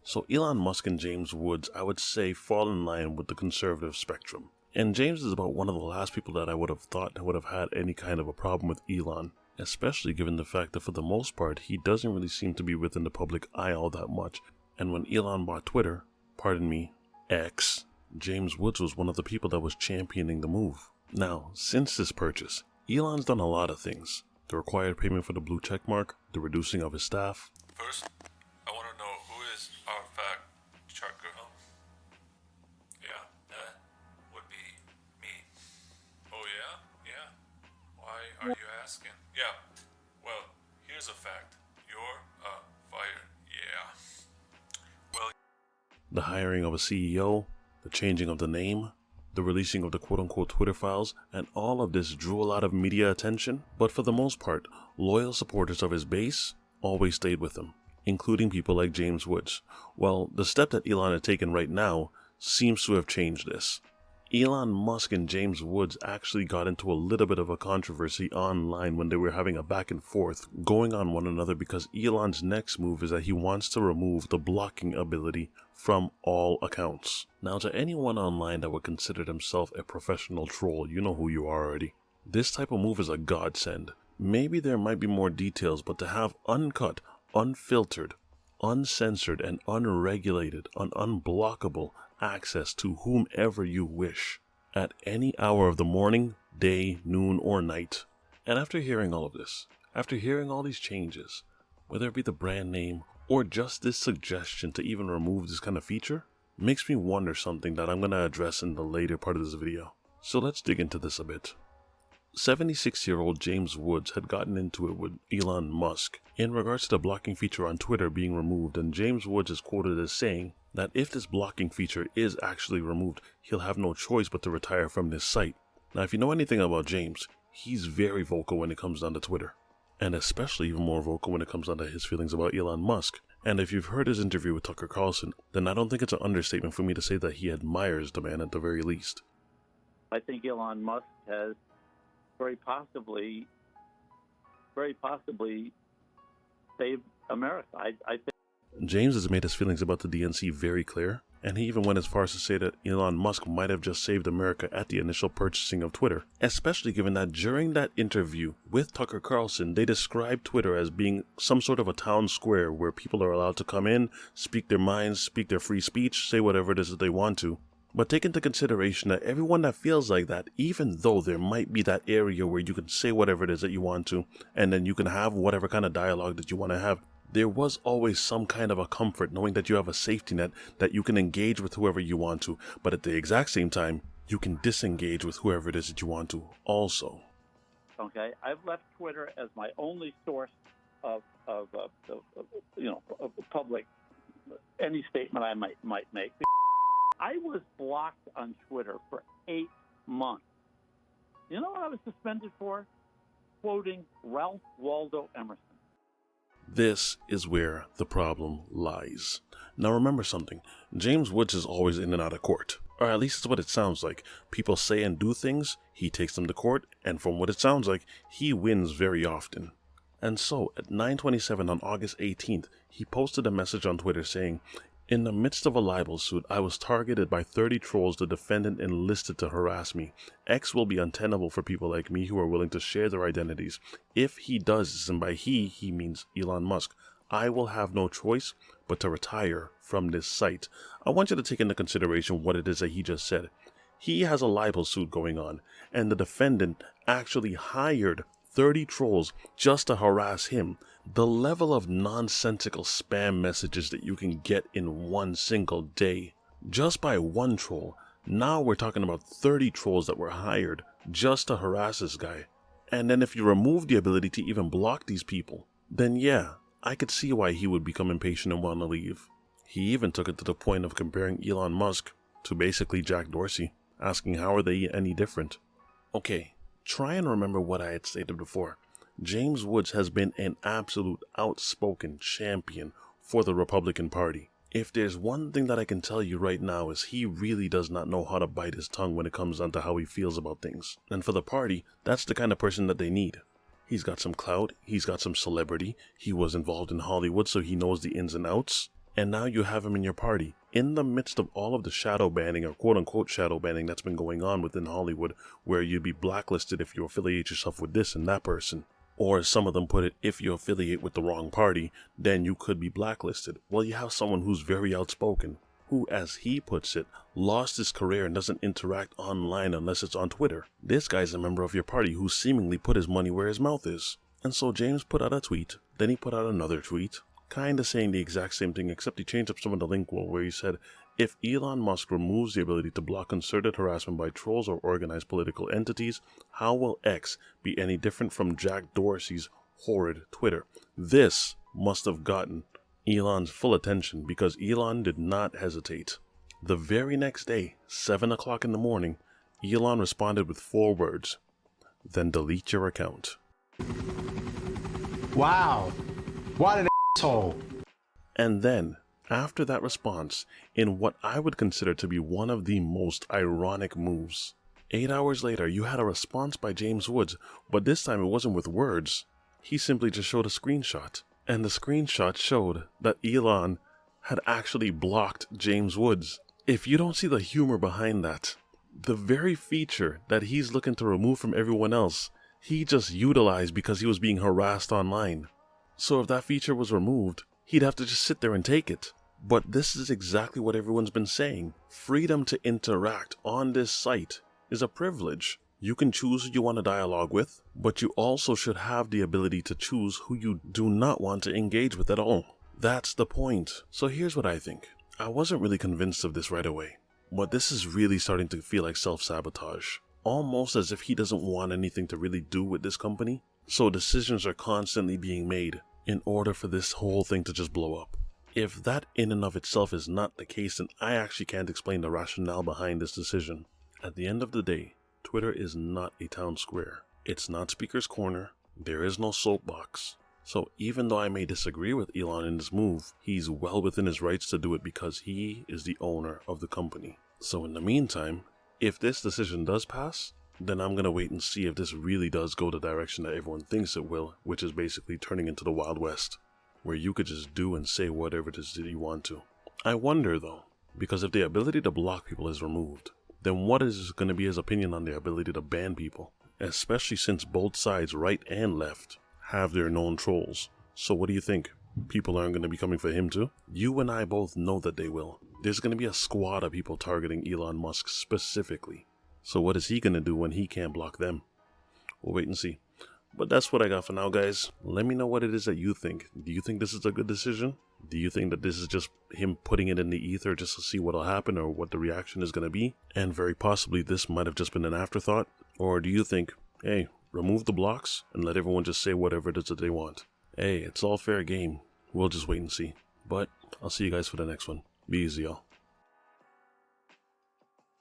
So Elon Musk and James Woods, I would say, fall in line with the conservative spectrum. And James is about one of the last people that I would have thought would have had any kind of a problem with Elon, especially given the fact that for the most part, he doesn't really seem to be within the public eye all that much. And when Elon bought Twitter, X, James Woods was one of the people that was championing the move. Now, since this purchase, Elon's done a lot of things. The required payment for the blue checkmark, the reducing of his staff. First, I want to know who is our fact checker, huh? Yeah, that would be me. Oh yeah? Yeah? Why are you asking? Yeah, well, here's a fact. You're fired. Yeah. Well, The hiring of a CEO, the changing of the name, the releasing of the quote-unquote Twitter files, and all of this drew a lot of media attention, but for the most part, loyal supporters of his base always stayed with him, including people like James Woods. Well, the step that Elon had taken right now seems to have changed this. Elon Musk and James Woods actually got into a little bit of a controversy online when they were having a back and forth going on one another, because Elon's next move is that he wants to remove the blocking ability from all accounts. Now, to anyone online that would consider himself a professional troll, you know who you are already. This type of move is a godsend. Maybe there might be more details, but to have uncut, unfiltered, uncensored, and unregulated, unblockable access to whomever you wish at any hour of the morning, day, noon, or night. And after hearing all of this, after hearing all these changes, whether it be the brand name or just this suggestion to even remove this kind of feature, makes me wonder something that I'm going to address in the later part of this video. So let's dig into this a bit. 76-year-old James Woods had gotten into it with Elon Musk in regards to the blocking feature on Twitter being removed, and James Woods is quoted as saying that if this blocking feature is actually removed, he'll have no choice but to retire from this site. Now, if you know anything about James, he's very vocal when it comes down to Twitter, and especially even more vocal when it comes down to his feelings about Elon Musk. And if you've heard his interview with Tucker Carlson, then I don't think it's an understatement for me to say that he admires the man at the very least. I think Elon Musk has very possibly saved America. I think James has made his feelings about the DNC very clear, and he even went as far as to say that Elon Musk might have just saved America at the initial purchasing of Twitter, especially given that during that interview with Tucker Carlson, they described Twitter as being some sort of a town square where people are allowed to come in, speak their minds, speak their free speech, say whatever it is that they want to. But take into consideration that everyone that feels like that, even though there might be that area where you can say whatever it is that you want to, and then you can have whatever kind of dialogue that you want to have, there was always some kind of a comfort knowing that you have a safety net, that you can engage with whoever you want to, but at the exact same time, you can disengage with whoever it is that you want to also. okay, I've left Twitter as my only source of public any statement I might make. I was blocked on Twitter for 8 months. You know what I was suspended for? Quoting Ralph Waldo Emerson. This is where the problem lies. Now remember something, James Woods is always in and out of court, or at least it's what it sounds like. People say and do things, he takes them to court, and from what it sounds like, he wins very often. And so, at 9:27 on August 18th, he posted a message on Twitter saying, "In the midst of a libel suit, I was targeted by 30 trolls the defendant enlisted to harass me. X will be untenable for people like me who are willing to share their identities. If he does this, and by he means Elon Musk, I will have no choice but to retire from this site." I want you to take into consideration what it is that he just said. He has a libel suit going on, and the defendant actually hired 30 trolls just to harass him. The level of nonsensical spam messages that you can get in one single day, just by one troll. Now we're talking about 30 trolls that were hired just to harass this guy. And then if you remove the ability to even block these people, then yeah, I could see why he would become impatient and want to leave. He even took it to the point of comparing Elon Musk to basically Jack Dorsey, asking how are they any different. Okay, try and remember what I had stated before. James Woods has been an absolute outspoken champion for the Republican Party. If there's one thing that I can tell you right now is he really does not know how to bite his tongue when it comes down to how he feels about things. And for the party, that's the kind of person that they need. He's got some clout, he's got some celebrity, he was involved in Hollywood so he knows the ins and outs. And now you have him in your party. In the midst of all of the shadow banning, or quote-unquote shadow banning, that's been going on within Hollywood, where you'd be blacklisted if you affiliate yourself with this and that person. Or as some of them put it, if you affiliate with the wrong party, then you could be blacklisted. Well, you have someone who's very outspoken, who, as he puts it, lost his career and doesn't interact online unless it's on Twitter. This guy's a member of your party who seemingly put his money where his mouth is. And so James put out a tweet, then he put out another tweet, kinda saying the exact same thing, except he changed up some of the link where he said, if Elon Musk removes the ability to block concerted harassment by trolls or organized political entities, how will X be any different from Jack Dorsey's horrid Twitter? This must have gotten Elon's full attention because Elon did not hesitate. The very next day, 7 o'clock in the morning, Elon responded with 4 words, then delete your account. Wow, what an asshole. And then, after that response, in what I would consider to be one of the most ironic moves, 8 hours later you had a response by James Woods, but this time it wasn't with words. He simply just showed a screenshot, and the screenshot showed that Elon had actually blocked James Woods. If you don't see the humor behind that, the very feature that he's looking to remove from everyone else, he just utilized because he was being harassed online. So if that feature was removed, he'd have to just sit there and take it. But this is exactly what everyone's been saying. Freedom to interact on this site is a privilege. You can choose who you want to dialogue with, but you also should have the ability to choose who you do not want to engage with at all. That's the point. So here's what I think. I wasn't really convinced of this right away, but this is really starting to feel like self-sabotage. Almost as if he doesn't want anything to really do with this company. So decisions are constantly being made in order for this whole thing to just blow up. If that in and of itself is not the case, then I actually can't explain the rationale behind this decision. At the end of the day, Twitter is not a town square. It's not Speaker's Corner. There is no soapbox. So even though I may disagree with Elon in this move, he's well within his rights to do it because he is the owner of the company. So in the meantime, if this decision does pass, then I'm going to wait and see if this really does go the direction that everyone thinks it will, which is basically turning into the Wild West, where you could just do and say whatever it is that you want to. I wonder though, because if the ability to block people is removed, then what is going to be his opinion on the ability to ban people? Especially since both sides, right and left, have their known trolls. So what do you think? People aren't going to be coming for him too? You and I both know that they will. There's going to be a squad of people targeting Elon Musk specifically. So what is he going to do when he can't block them? We'll wait and see. But that's what I got for now, guys. Let me know what it is that you think. Do you think this is a good decision? Do you think that this is just him putting it in the ether just to see what'll happen or what the reaction is going to be? And very possibly this might have just been an afterthought? Or do you think, hey, remove the blocks and let everyone just say whatever it is that they want? Hey, it's all fair game. We'll just wait and see. But I'll see you guys for the next one. Be easy, y'all.